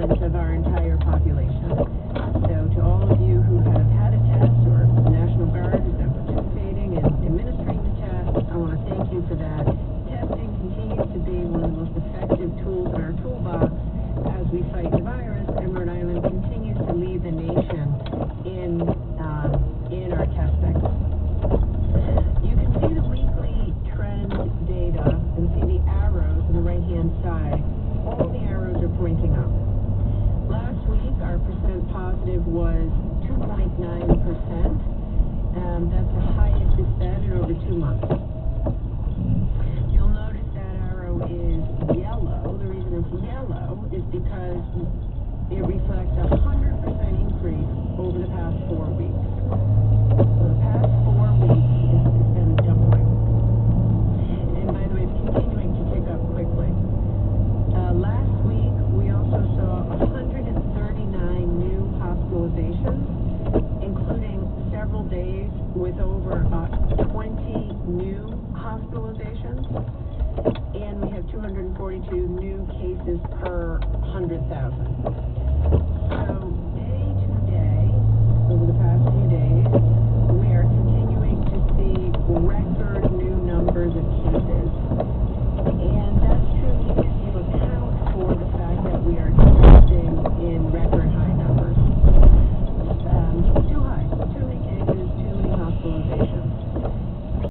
prevalence of our entire population. So to all of you who have had a test, or the National Guard who's been participating and administering the test, I want to thank you for that. Testing continues to be one of the most effective tools in our toolbox as we fight the virus, and Rhode Island continues to lead the nation in our testing. You can see the weekly trend data and see the arrows on the right-hand side. All the arrows are pointing up. Last week, our percent positive was 2.9%. That's the highest it's been in over 2 months. You'll notice that arrow is yellow. The reason it's yellow is because it reflects a 100% increase over the past 4 weeks. So the past 4 weeks it's been doubling. And by the way, it's continuing to tick up quickly. Last week, we also saw 139 new hospitalizations, including several days with over 20 new hospitalizations, and we have 242 new cases per 100,000.